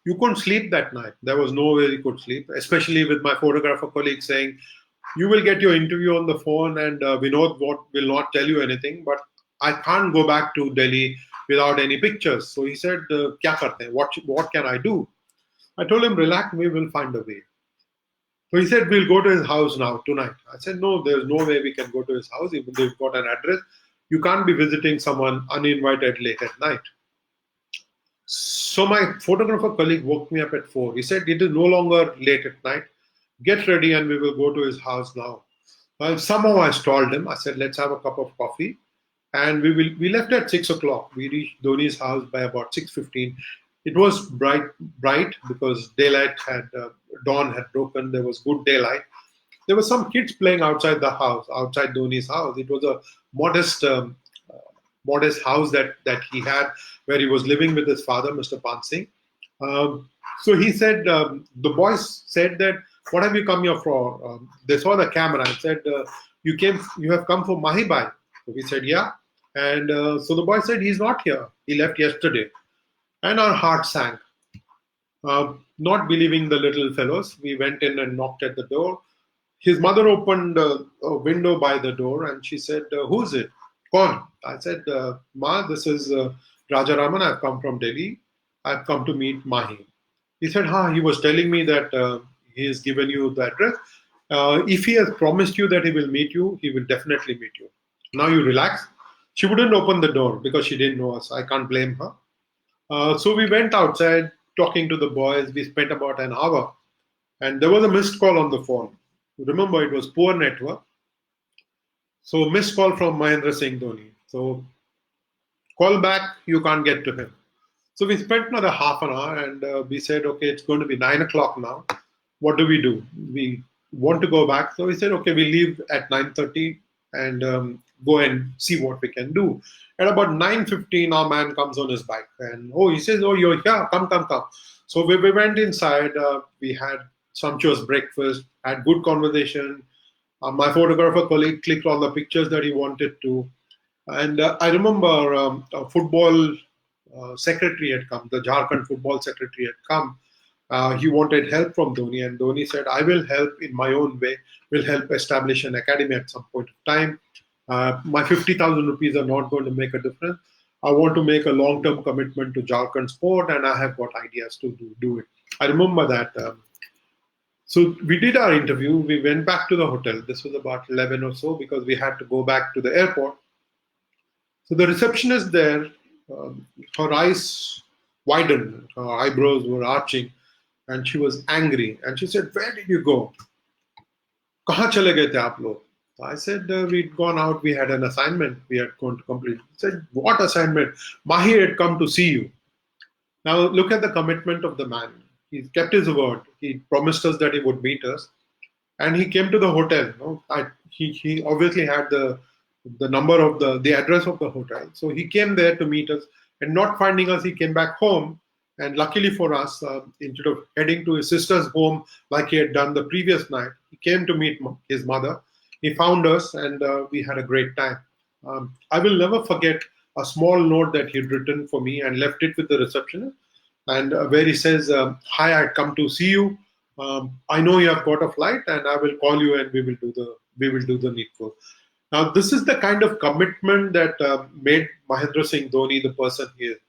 You couldn't sleep that night. There was no way you could sleep, especially with my photographer colleague saying, "You will get your interview on the phone and Vinod will not tell you anything, but I can't go back to Delhi without any pictures." So he said, "Kya karte hain? What can I do?" I told him, "Relax, we will find a way." So he said, "We'll go to his house now, tonight." I said, "No, there's no way we can go to his house, even though you've got an address. You can't be visiting someone uninvited late at night." So my photographer colleague woke me up at 4. He said, "It is no longer late at night. Get ready and we will go to his house now." Somehow I stalled him. I said, "Let's have a cup of coffee." And we left at 6 o'clock. We reached Dhoni's house by about 6:15. It was bright because dawn had broken. There was good daylight. There were some kids playing outside the house, outside Dhoni's house. It was a modest modest house that he had where he was living with his father, Mr. Pansing. So he said, the boys said that, "What have you come here for?" They saw the camera and said, you have come for Mahi Bhai." So we said, "Yeah." And so the boy said, "He's not here. He left yesterday." And our heart sank. Not believing the little fellows, we went in and knocked at the door. His mother opened a window by the door and she said, "Who's it? Kaun?" I said, "Ma, this is Rajaraman. I've come from Delhi. I've come to meet Mahi." He said, he was telling me that he has given you the address. If he has promised you that he will meet you, he will definitely meet you. Now you relax. She wouldn't open the door because she didn't know us. I can't blame her. So we went outside talking to the boys. We spent about an hour, and there was a missed call on the phone. Remember, it was poor network. So missed call from Mahendra Singh Dhoni. So call back, you can't get to him. So we spent another half an hour, and we said, okay, it's going to be 9 o'clock now. What do? We want to go back. So we said, okay, we leave at 9:30 and go and see what we can do. At about 9:15, our man comes on his bike, and he says, oh, you're here, come, come, come. So we went inside. We had sumptuous breakfast, had good conversation. My photographer colleague clicked on the pictures that he wanted to. And I remember a football secretary had come, the Jharkhand football secretary had come. He wanted help from Dhoni, and Dhoni said, I will help in my own way, will help establish an academy at some point of time. My 50,000 rupees are not going to make a difference. I want to make a long term commitment to Jharkhand sport, and I have got ideas to do it. I remember that. So we did our interview. We went back to the hotel. This was about 11 or so because we had to go back to the airport. So the receptionist there, her eyes widened, her eyebrows were arching, and she was angry. And she said, where did you go? Kahan chale gaye the aap log? I said, we'd gone out, we had an assignment we had gone to complete. She said, what assignment? Mahi had come to see you. Now look at the commitment of the man. He kept his word. He promised us that he would meet us. And he came to the hotel. He obviously had the number of the address of the hotel. So he came there to meet us, and not finding us, he came back home. And luckily for us, instead of heading to his sister's home like he had done the previous night, he came to meet his mother. He found us, and we had a great time. I will never forget a small note that he'd written for me and left it with the receptionist, and where he says, "Hi, I come to see you. I know you have got a flight, and I will call you, and we will do the needful." Now, this is the kind of commitment that made Mahendra Singh Dhoni the person he is.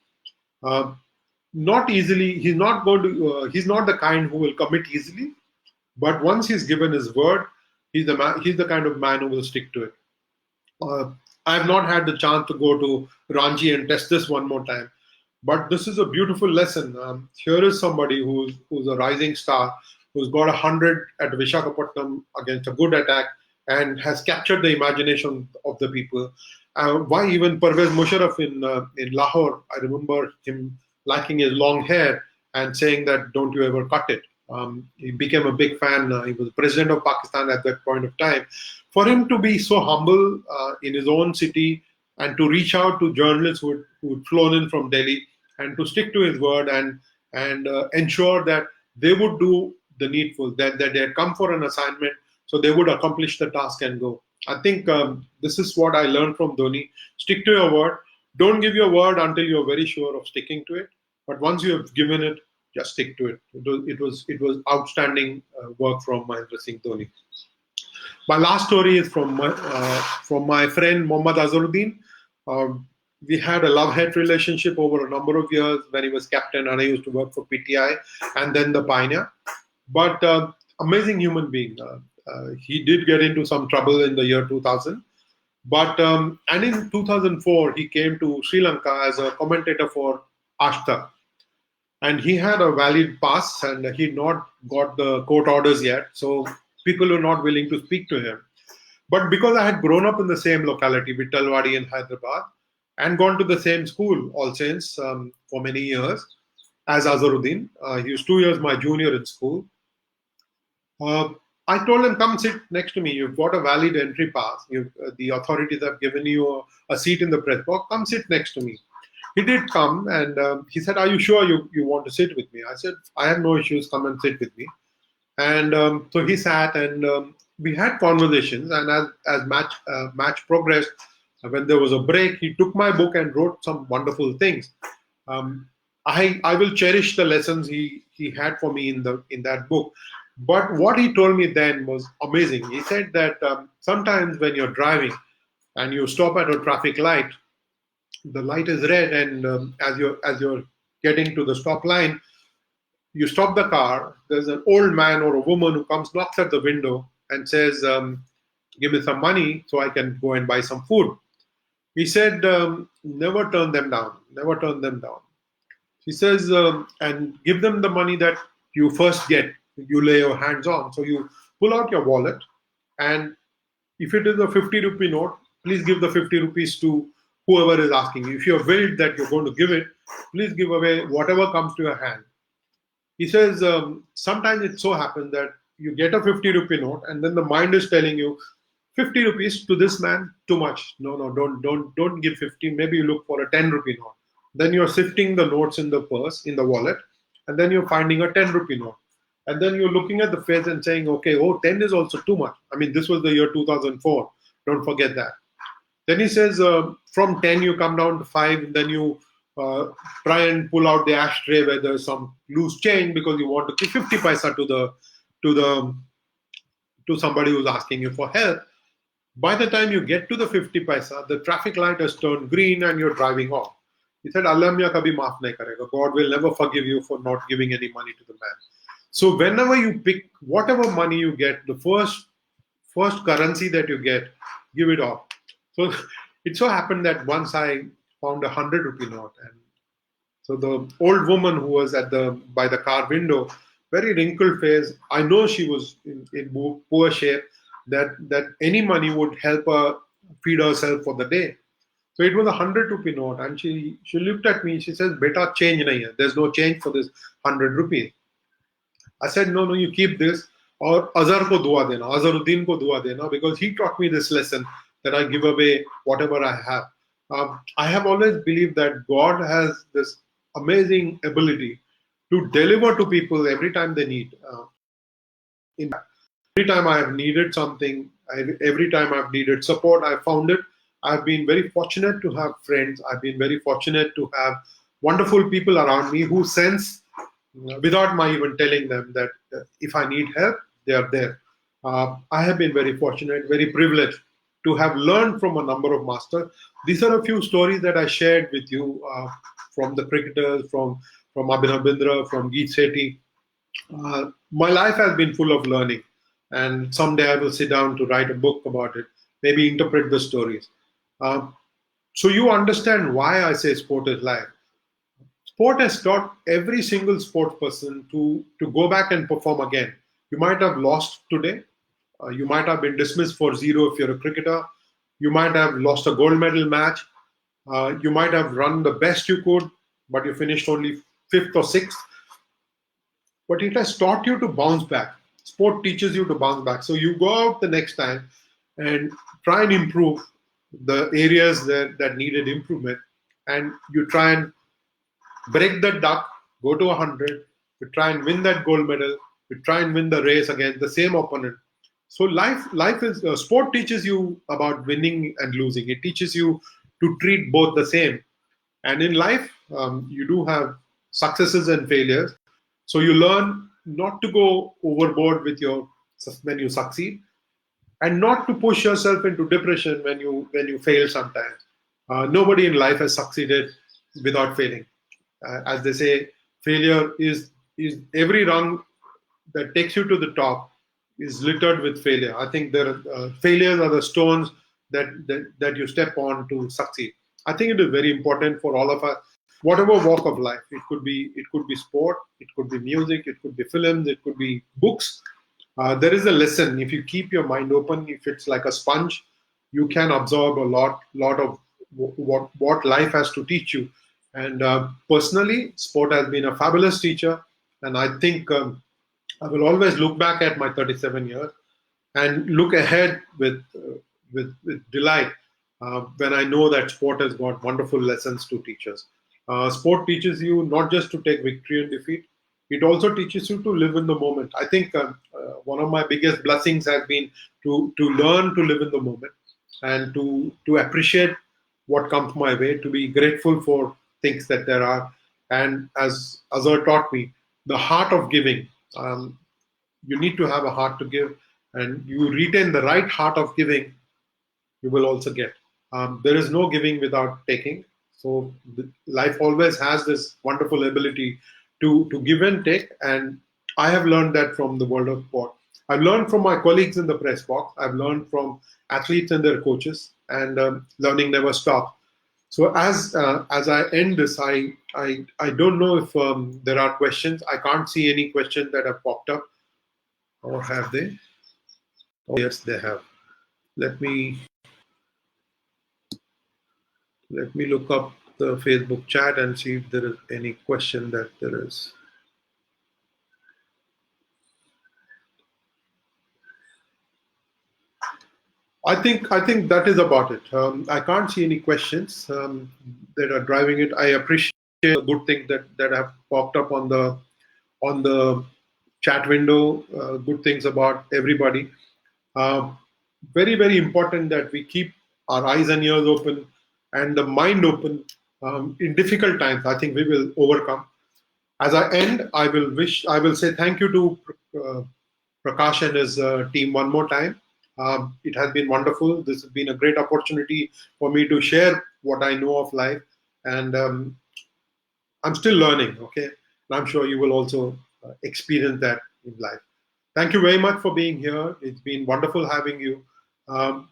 Not easily, he's not going to. He's not the kind who will commit easily, but once he's given his word, he's the kind of man who will stick to it. I have not had the chance to go to Ranchi and test this one more time, but this is a beautiful lesson. Here is somebody who's a rising star, who's got 100 at Visakhapatnam against a good attack, and has captured the imagination of the people. Why even Pervez Musharraf in Lahore, I remember him liking his long hair and saying that don't you ever cut it. He became a big fan. He was president of Pakistan at that point of time. For him to be so humble in his own city and to reach out to journalists who'd flown in from Delhi and to stick to his word and ensure that they would do the needful, that they had come for an assignment, so they would accomplish the task and go. I think this is what I learned from Dhoni. Stick to your word. Don't give your word until you're very sure of sticking to it. But once you have given it, just stick to it. It was outstanding work from Mahendra Singh Dhoni. My last story is from my friend Mohammed Azharuddin. We had a love-hate relationship over a number of years when he was captain and I used to work for PTI and then the Pioneer. But amazing human being. He did get into some trouble in the year 2000. But and in 2004, he came to Sri Lanka as a commentator for Ashta. And he had a valid pass and he'd not got the court orders yet. So people were not willing to speak to him. But because I had grown up in the same locality, Vittalwadi in Hyderabad, and gone to the same school, All Saints, for many years, as Azharuddin. He was 2 years my junior in school. I told him, come sit next to me. You've got a valid entry pass. The authorities have given you a seat in the press box. Come sit next to me. He did come and he said, are you sure you want to sit with me? I said, I have no issues. Come and sit with me. And so he sat and we had conversations. And as match progressed, when there was a break, he took my book and wrote some wonderful things. I will cherish the lessons he had for me in that book. But what he told me then was amazing. He said that sometimes when you're driving and you stop at a traffic light, the light is red, and as you're getting to the stop line, you stop the car. There's an old man or a woman who comes, knocks at the window, and says, "Give me some money so I can go and buy some food." He said, never turn them down, never turn them down. He says, and give them the money that you first get, you lay your hands on. So you pull out your wallet, and if it is a 50 rupee note, please give the 50 rupees to whoever is asking you. If you're willed that you're going to give it, please give away whatever comes to your hand. He says, sometimes it so happens that you get a 50 rupee note, and then the mind is telling you, 50 rupees to this man, too much. No, no, don't give 50. Maybe you look for a 10 rupee note. Then you're sifting the notes in the purse, in the wallet, and then you're finding a 10 rupee note. And then you're looking at the face and saying, okay, oh, 10 is also too much. I mean, this was the year 2004. Don't forget that. Then he says, from 10 you come down to 5, and then you uh, try and pull out the ashtray where there's some loose change because you want to give 50 paisa to the to somebody who's asking you for help. By the time you get to the 50 paisa, the traffic light has turned green and you're driving off. He said, Allah miya kabhi maaf nahi karega. God will never forgive you for not giving any money to the man. So whenever you pick whatever money you get, the first currency that you get, give it off. So it so happened that once I found a 100 rupee note, and so the old woman who was by the car window, very wrinkled face, I know she was in poor shape, that any money would help her feed herself for the day. So it was a 100 rupee note, and she looked at me. She says, "Beta, change nahi hai. There's no change for this 100 rupees." I said, "No, no, you keep this, or Azhar ko dua dena, Azharuddin ko dua dena, because he taught me this lesson that I give away whatever I have." I have always believed that God has this amazing ability to deliver to people every time they need. In every time I have needed something, every time I've needed support, I found it. I've been very fortunate to have friends. I've been very fortunate to have wonderful people around me who sense, without my even telling them, that if I need help, they are there. I have been very fortunate, very privileged to have learned from a number of masters. These are a few stories that I shared with you from the cricketers, from Abhinav Bindra, from Geet Sethi. My life has been full of learning, and someday I will sit down to write a book about it, maybe interpret the stories. Uh, so you understand why I say sport is life. Sport has taught every single sports person to go back and perform again. You might have lost today. You might have been dismissed for zero if you're a cricketer. You might have lost a gold medal match. You might have run the best you could, but you finished only fifth or sixth. But it has taught you to bounce back. Sport teaches you to bounce back. So you go out the next time and try and improve the areas that needed improvement, and you try and break the duck, go to 100, you try and win that gold medal, you try and win the race against the same opponent. So life is sport teaches you about winning and losing. It teaches you to treat both the same. And in life, you do have successes and failures. So you learn not to go overboard with your when you succeed, and not to push yourself into depression when you fail sometimes. Nobody in life has succeeded without failing. As they say, failure is every rung that takes you to the top is littered with failure. I think failures are the stones that you step on to succeed. I think it is very important for all of us, whatever walk of life. It could be sport, it could be music, it could be films, it could be books. There is a lesson. If you keep your mind open, if it's like a sponge, you can absorb a lot of what life has to teach you. And personally, sport has been a fabulous teacher. And I think I will always look back at my 37 years and look ahead with delight when I know that sport has got wonderful lessons to teach us. Sport teaches you not just to take victory and defeat; it also teaches you to live in the moment. I think one of my biggest blessings has been to learn to live in the moment and to appreciate what comes my way, to be grateful for things that there are. And as Azhar taught me, the heart of giving. You need to have a heart to give, and you retain the right heart of giving, you will also get. There is no giving without taking. So life always has this wonderful ability to give and take. And I have learned that from the world of sport. I've learned from my colleagues in the press box. I've learned from athletes and their coaches. and learning never stops. So as I end this, I don't know if there are questions. I can't see any questions that have popped up, or have they? Oh, yes, they have. Let me look up the Facebook chat and see if there is any question that there is. I think that is about it. I can't see any questions that are driving it. I appreciate the good things that have popped up on the chat window. Good things about everybody. Uh, very very important that we keep our eyes and ears open and the mind open in difficult times. I think we will overcome. As I end, I will say thank you to Prakash and his team one more time. It has been wonderful. This has been a great opportunity for me to share what I know of life, and I'm still learning. Okay, and I'm sure you will also experience that in life. Thank you very much for being here. It's been wonderful having you.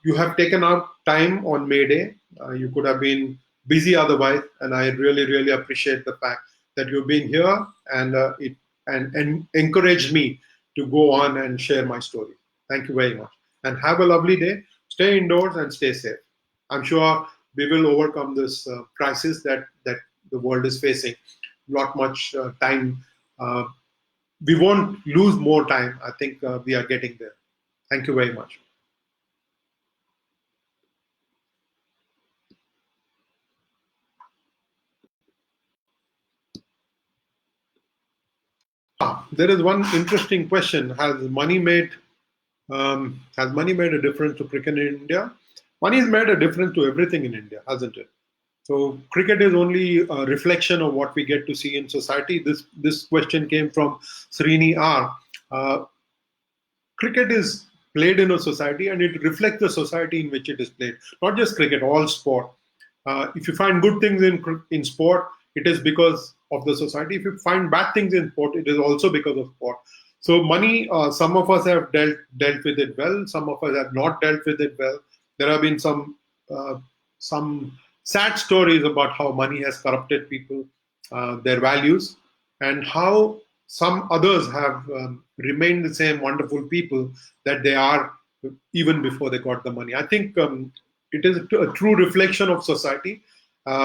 You have taken out time on May Day. You could have been busy otherwise, and I really, really appreciate the fact that you've been here and and encouraged me to go on and share my story. Thank you very much, and have a lovely day. Stay indoors and stay safe. I'm sure we will overcome this crisis that the world is facing. Not much time. We won't lose more time. I think we are getting there. Thank you very much. There is one interesting question: has money made a difference to cricket in India? Money has made a difference to everything in India, hasn't it? So cricket is only a reflection of what we get to see in society. This question came from Srini R. Uh, Cricket is played in a society and it reflects the society in which it is played. Not just cricket, all sport. If you find good things in sport, it is because of the society. If you find bad things in sport, it is also because of sport. So money, some of us have dealt with it well. Some of us have not dealt with it well. There have been some sad stories about how money has corrupted people, their values, and how some others have remained the same wonderful people that they are even before they got the money. I think it is a true reflection of society.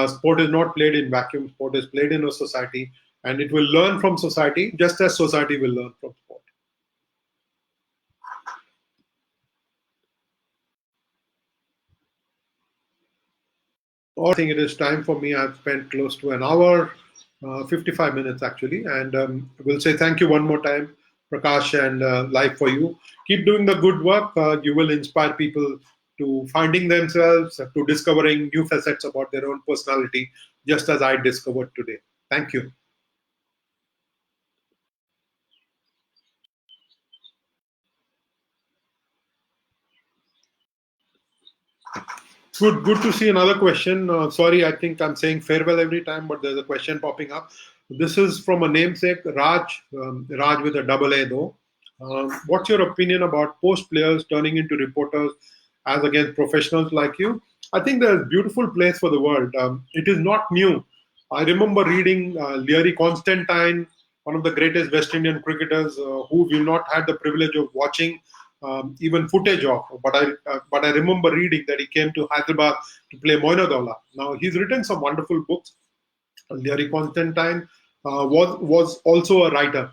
Sport is not played in vacuum. Sport is played in a society, and it will learn from society just as society will learn from sport. I think it is time for me. I've spent close to an hour, 55 minutes actually, and we'll say thank you one more time, Prakash, and live for you. Keep doing the good work. You will inspire people to finding themselves, to discovering new facets about their own personality, just as I discovered today. Thank you. Good to see another question. Sorry, I think I'm saying farewell every time, but there's a question popping up. This is from a namesake, Raj, Raj with a double A though. What's your opinion about post players turning into reporters as against professionals like you? I think there's a beautiful place for the world. It is not new. I remember reading Leary Constantine, one of the greatest West Indian cricketers, who we've not had the privilege of watching even footage of. But I remember reading that he came to Hyderabad to play Moinadullah. Now he's written some wonderful books. Leary Constantine was also a writer.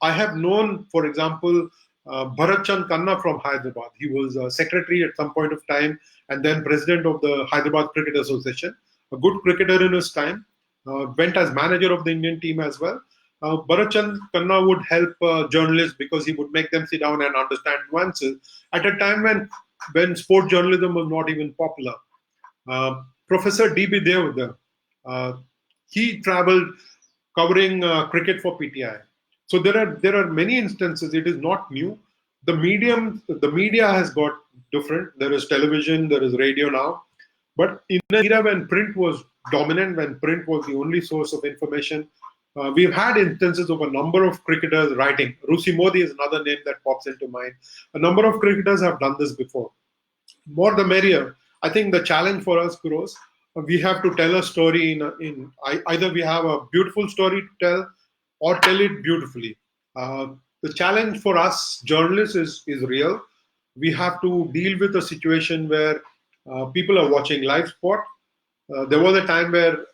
I have known, for example, Bharat Chand Khanna from Hyderabad. He was secretary at some point of time and then president of the Hyderabad Cricket Association. A good cricketer in his time. Went as manager of the Indian team as well. Bharat Chand Khanna would help journalists because he would make them sit down and understand nuances at a time when sport journalism was not even popular. Professor D.B. Dev, uh, he traveled covering cricket for PTI. So there are many instances. It is not new. The media has got different. There is television, there is radio now, but in an era when print was dominant, when print was the only source of information, we've had instances of a number of cricketers writing. Rusi Modi is another name that pops into mind. A number of cricketers have done this before. More the merrier. I think the challenge for us grows. We have to tell a story either we have a beautiful story to tell or tell it beautifully. Uh, the challenge for us journalists is real. We have to deal with a situation where people are watching live sport. There was a time where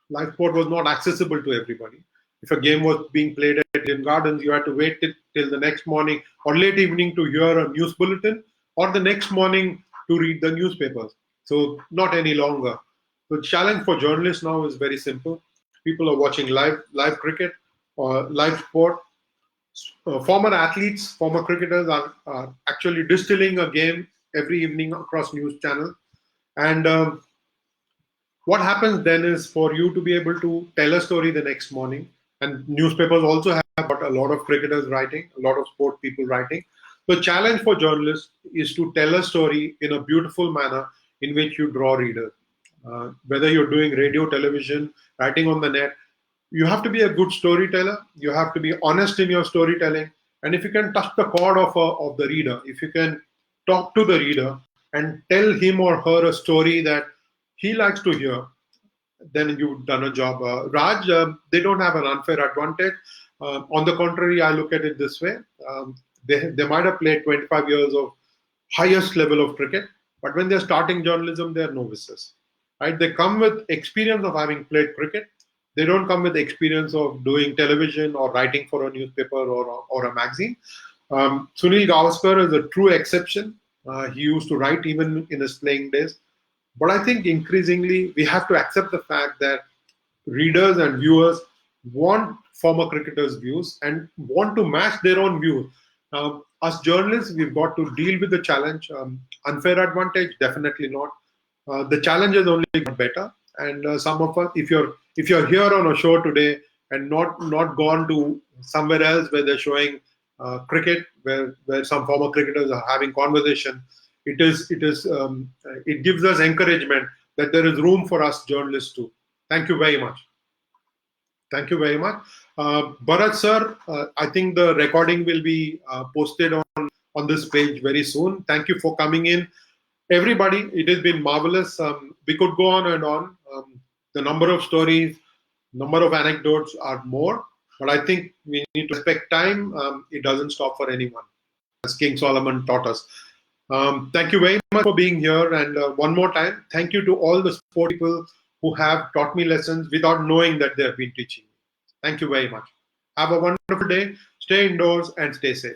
live sport was not accessible to everybody. If a game was being played at Eden Gardens, you had to wait till the next morning or late evening to hear a news bulletin, or the next morning to read the newspapers. So not any longer. The challenge for journalists now is very simple. People are watching live cricket or live sport. Former athletes, former cricketers are actually distilling a game every evening across news channels. And what happens then is for you to be able to tell a story the next morning, and newspapers also have got a lot of cricketers writing, a lot of sport people writing. The challenge for journalists is to tell a story in a beautiful manner in which you draw readers. Whether you're doing radio, television, writing on the net, you have to be a good storyteller. You have to be honest in your storytelling. And if you can touch the chord of the reader, if you can talk to the reader and tell him or her a story that he likes to hear, then you've done a job. Raj, they don't have an unfair advantage. On the contrary, I look at it this way. They might have played 25 years of highest level of cricket, but when they're starting journalism, they're novices. Right? They come with experience of having played cricket. They don't come with the experience of doing television or writing for a newspaper or a magazine. Sunil Gavaskar is a true exception. He used to write even in his playing days. But I think increasingly we have to accept the fact that readers and viewers want former cricketers' views and want to match their own views. As journalists, we've got to deal with the challenge. Unfair advantage, definitely not. The challenge has only got better. And some of us, if you're here on a show today and not gone to somewhere else where they're showing cricket, where some former cricketers are having conversation, it gives us encouragement that there is room for us journalists too. Thank you very much. Thank you very much. Bharat sir, I think the recording will be posted on this page very soon. Thank you for coming in. Everybody, it has been marvelous. We could go on and on. The number of stories, number of anecdotes are more, but I think we need to respect time. It doesn't stop for anyone, as King Solomon taught us. Thank you very much for being here. And one more time, thank you to all the sport people who have taught me lessons without knowing that they have been teaching me. Thank you very much. Have a wonderful day. Stay indoors and stay safe.